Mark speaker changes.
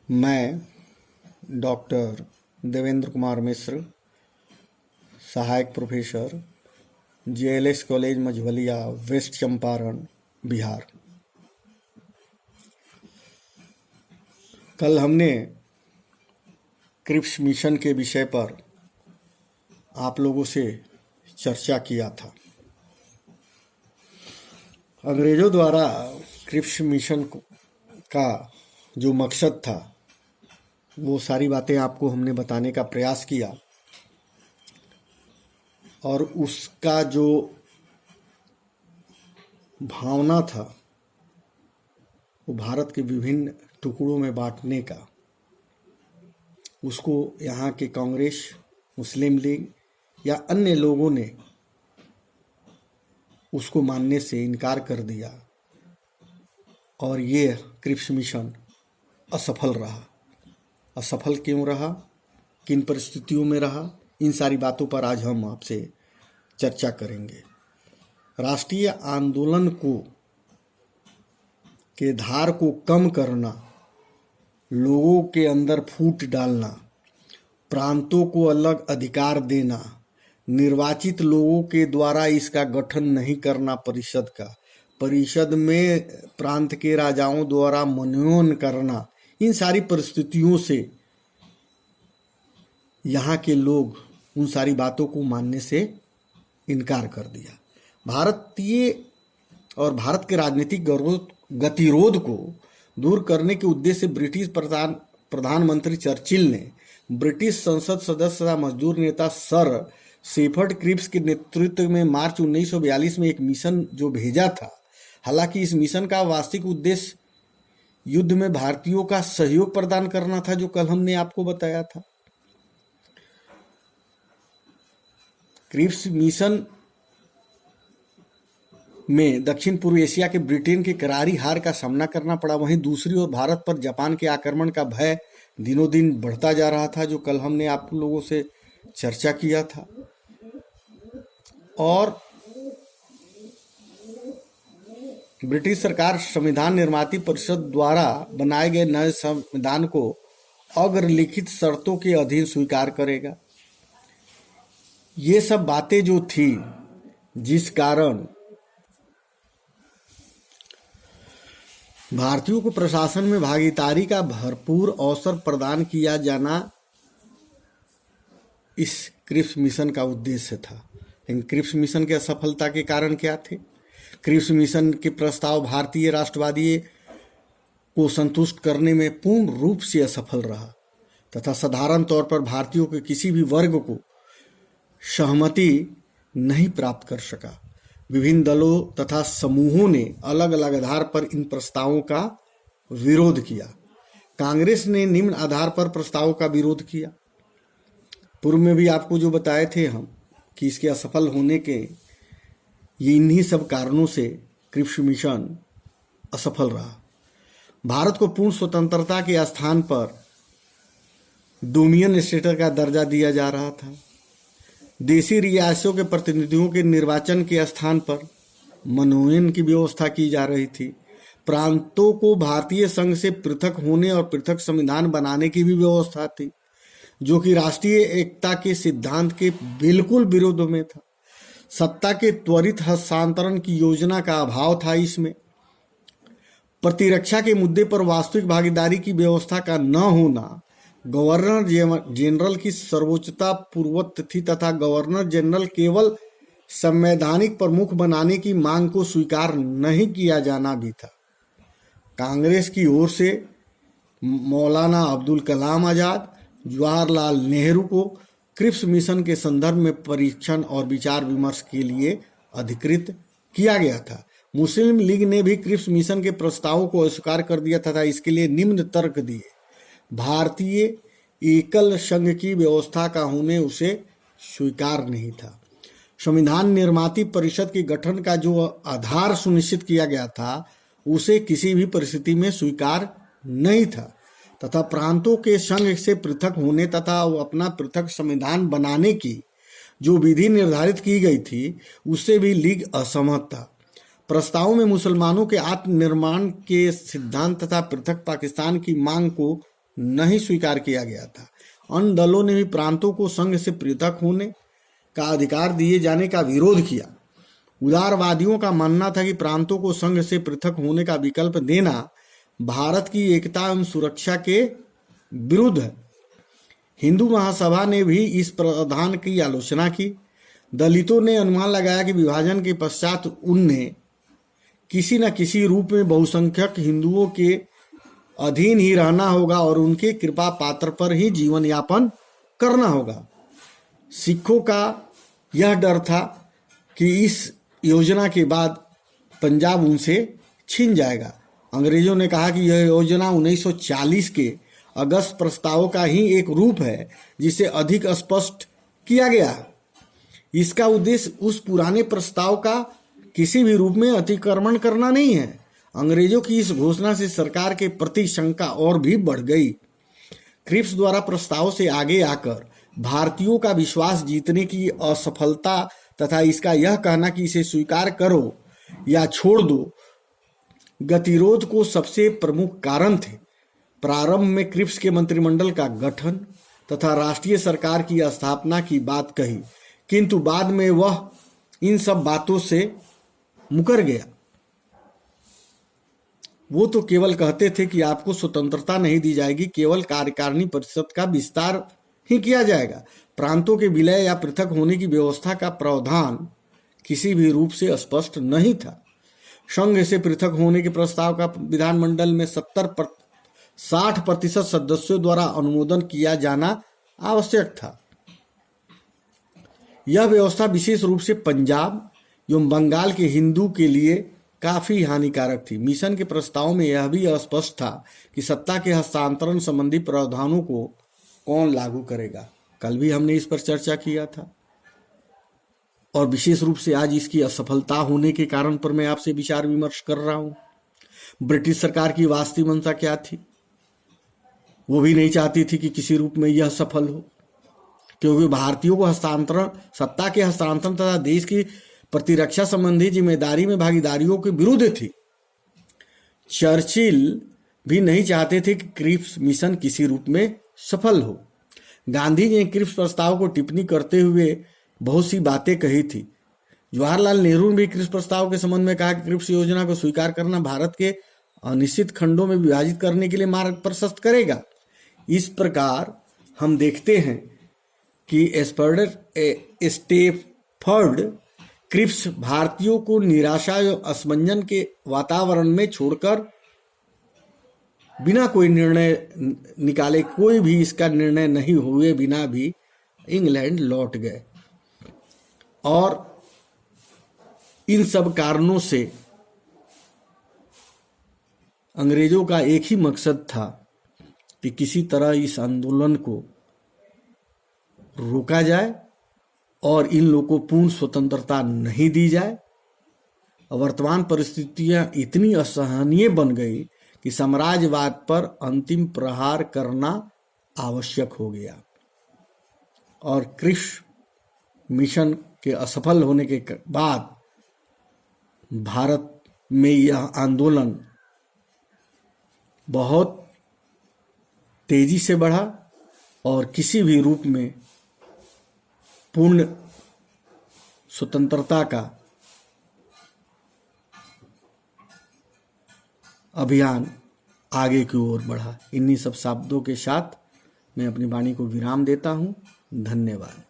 Speaker 1: मैं डॉक्टर देवेंद्र कुमार मिश्र, सहायक professor, JLS college Majhaulia, west Champaran, Bihar. कल हमने क्रिप्स मिशन के विषय पर आप लोगों से चर्चा किया था। अंग्रेजों द्वारा क्रिप्स मिशन का जो मकसद था वो सारी बातें आपको हमने बताने का प्रयास किया और उसका जो भावना था वो भारत के विभिन्न टुकड़ों में बांटने का, उसको यहाँ के कांग्रेस, मुस्लिम लीग या अन्य लोगों ने उसको मानने से इनकार कर दिया और ये क्रिप्स मिशन असफल रहा। असफल क्यों रहा, किन परिस्थितियों में रहा, इन सारी बातों पर आज हम आपसे चर्चा करेंगे। राष्ट्रीय आंदोलन के धार को कम करना, लोगों के अंदर फूट डालना, प्रांतों को अलग अधिकार देना, निर्वाचित लोगों के द्वारा इसका गठन नहीं करना परिषद का, परिषद में प्रांत के राजाओं द्वारा मनोनयन करना, इन सारी परिस्थितियों से यहाँ के लोग उन सारी बातों को मानने से इनकार कर दिया। भारतीय और भारत के राजनीतिक गतिरोध को दूर करने के उद्देश्य से ब्रिटिश प्रधानमंत्री चर्चिल ने ब्रिटिश संसद सदस्य तथा मजदूर नेता सर शेफर्ड क्रिप्स के नेतृत्व में मार्च 1942 में एक मिशन जो भेजा था। हालांकि इस मिशन का वास्तविक उद्देश्य युद्ध में भारतीयों का सहयोग प्रदान करना था, जो कल हमने आपको बताया था। क्रिप्स मिशन में दक्षिण पूर्व एशिया के ब्रिटेन की करारी हार का सामना करना पड़ा। वहीं दूसरी ओर भारत पर जापान के आक्रमण का भय दिनों दिन बढ़ता जा रहा था, जो कल हमने आप लोगों से चर्चा किया था। और ब्रिटिश सरकार संविधान निर्माती परिषद द्वारा बनाए गए नए संविधान को अग्रलिखित शर्तों के अधीन स्वीकार करेगा। ये सब बातें जो थी, जिस कारण भारतीयों को प्रशासन में भागीदारी का भरपूर अवसर प्रदान किया जाना इस क्रिप्स मिशन का उद्देश्य था। लेकिन क्रिप्स मिशन के असफलता के कारण क्या थे? क्रिप्स मिशन के प्रस्ताव भारतीय राष्ट्रवादी को संतुष्ट करने में पूर्ण रूप से असफल रहा तथा साधारण तौर पर भारतीयों के किसी भी वर्ग को सहमति नहीं प्राप्त कर सका। विभिन्न दलों तथा समूहों ने अलग अलग आधार पर इन प्रस्तावों का विरोध किया। कांग्रेस ने निम्न आधार पर प्रस्तावों का विरोध किया। पूर्व में भी आपको जो बताए थे हम कि इसके असफल होने के ये इन्हीं सब कारणों से क्रिप्स मिशन असफल रहा। भारत को पूर्ण स्वतंत्रता के स्थान पर डोमिनियन स्टेट का दर्जा दिया जा रहा था। देशी रियासतों के प्रतिनिधियों के निर्वाचन के स्थान पर मनोनयन की व्यवस्था की जा रही थी। प्रांतों को भारतीय संघ से पृथक होने और पृथक संविधान बनाने की भी व्यवस्था थी, जो कि राष्ट्रीय एकता के सिद्धांत के बिल्कुल विरोध में था। सत्ता के त्वरित हस्तांतरण की योजना का अभाव था इसमें। प्रतिरक्षा के मुद्दे पर वास्तविक भागीदारी की व्यवस्था का न होना, गवर्नर जनरल की सर्वोच्चता पूर्वत थी तथा गवर्नर जनरल केवल संवैधानिक प्रमुख बनाने की मांग को स्वीकार नहीं किया जाना भी था। कांग्रेस की ओर से मौलाना अब्दुल कलाम आजाद, जवाहरलाल नेहरू को क्रिप्स मिशन के संदर्भ में परीक्षण और विचार विमर्श के लिए अधिकृत किया गया था। मुस्लिम लीग ने भी क्रिप्स मिशन के प्रस्तावों को अस्वीकार कर दिया तथा इसके लिए निम्न तर्क दिए। भारतीय एकल संघ की व्यवस्था का होने उसे स्वीकार नहीं था। संविधान निर्माती परिषद के गठन का जो आधार सुनिश्चित किया गया था उसे किसी भी परिस्थिति में स्वीकार नहीं था तथा प्रांतों के संघ से पृथक होने तथा अपना पृथक संविधान बनाने की जो विधि निर्धारित की गई थी उससे भी लीग असहमत था। प्रस्ताव में मुसलमानों के आत्मनिर्माण के सिद्धांत तथा पृथक पाकिस्तान की मांग को नहीं स्वीकार किया गया था। अन्य दलों ने भी प्रांतों को संघ से पृथक होने का अधिकार दिए जाने का विरोध किया। उदारवादियों का मानना था कि प्रांतों को संघ से पृथक होने का विकल्प देना भारत की एकता एवं सुरक्षा के विरुद्ध है। हिंदू महासभा ने भी इस प्रावधान की आलोचना की। दलितों ने अनुमान लगाया कि विभाजन के पश्चात उन्हें किसी न किसी रूप में बहुसंख्यक हिंदुओं के अधीन ही रहना होगा और उनके कृपा पात्र पर ही जीवन यापन करना होगा। सिखों का यह डर था कि इस योजना के बाद पंजाब उनसे छिन जाएगा। अंग्रेजों ने कहा कि यह योजना 1940 के अगस्त प्रस्ताव का ही एक रूप है जिसे अधिक स्पष्ट किया गया। इसका उद्देश्य उस पुराने प्रस्ताव का किसी भी रूप में अतिक्रमण करना नहीं है। अंग्रेजों की इस घोषणा से सरकार के प्रति शंका और भी बढ़ गई। क्रिप्स द्वारा प्रस्ताव से आगे आकर भारतीयों का विश्वास जीतने की असफलता तथा इसका यह कहना कि इसे स्वीकार करो या छोड़ दो गतिरोध को सबसे प्रमुख कारण थे। प्रारंभ में क्रिप्स के मंत्रिमंडल का गठन तथा राष्ट्रीय सरकार की स्थापना की बात कही, किंतु बाद में वह इन सब बातों से मुकर गया। वो तो केवल कहते थे कि आपको स्वतंत्रता नहीं दी जाएगी, केवल कार्यकारिणी परिषद का विस्तार ही किया जाएगा। प्रांतों के विलय या पृथक होने की व्यवस्था का प्रावधान किसी भी रूप से स्पष्ट नहीं था। संघ से पृथक होने के प्रस्ताव का विधानमंडल में 60% सदस्यों द्वारा अनुमोदन किया जाना आवश्यक था। यह व्यवस्था विशेष रूप से पंजाब एवं बंगाल के हिंदू के लिए काफी हानिकारक थी। मिशन के प्रस्ताव में यह भी अस्पष्ट था कि सत्ता के हस्तांतरण संबंधी प्रावधानों को कौन लागू करेगा। कल भी हमने इस पर चर्चा किया था और विशेष रूप से आज इसकी असफलता होने के कारण पर मैं आपसे विचार विमर्श कर रहा हूं। ब्रिटिश सरकार की वास्तविक मंशा क्या थी? वो भी नहीं चाहती थी कि किसी रूप में यह सफल हो, क्योंकि भारतीयों को हस्तांतरण, सत्ता के हस्तांतरण तथा देश की प्रतिरक्षा संबंधी जिम्मेदारी में भागीदारियों के विरुद्ध थी। चर्चिल भी नहीं चाहते थे कि क्रिप्स मिशन किसी रूप में सफल हो। गांधी जी ने क्रिप्स प्रस्ताव को टिप्पणी करते हुए बहुत सी बातें कही थी। जवाहरलाल नेहरू ने भी क्रिप्स प्रस्ताव के संबंध में कहा कि क्रिप्स योजना को स्वीकार करना भारत के अनिश्चित खंडों में विभाजित करने के लिए मार्ग प्रशस्त करेगा। इस प्रकार हम देखते हैं कि स्टेफर्ड क्रिप्स भारतीयों को निराशा एवं असमंजन के वातावरण में छोड़कर बिना कोई निर्णय निकाले, कोई भी इसका निर्णय नहीं हुए बिना भी इंग्लैंड लौट गए। और इन सब कारणों से अंग्रेजों का एक ही मकसद था कि किसी तरह इस आंदोलन को रोका जाए और इन लोगों को पूर्ण स्वतंत्रता नहीं दी जाए। वर्तमान परिस्थितियां इतनी असहनीय बन गई कि साम्राज्यवाद पर अंतिम प्रहार करना आवश्यक हो गया और क्रिप्स मिशन के असफल होने के बाद भारत में यह आंदोलन बहुत तेजी से बढ़ा और किसी भी रूप में पूर्ण स्वतंत्रता का अभियान आगे की ओर बढ़ा। इन्हीं सब शब्दों के साथ मैं अपनी वाणी को विराम देता हूं। धन्यवाद।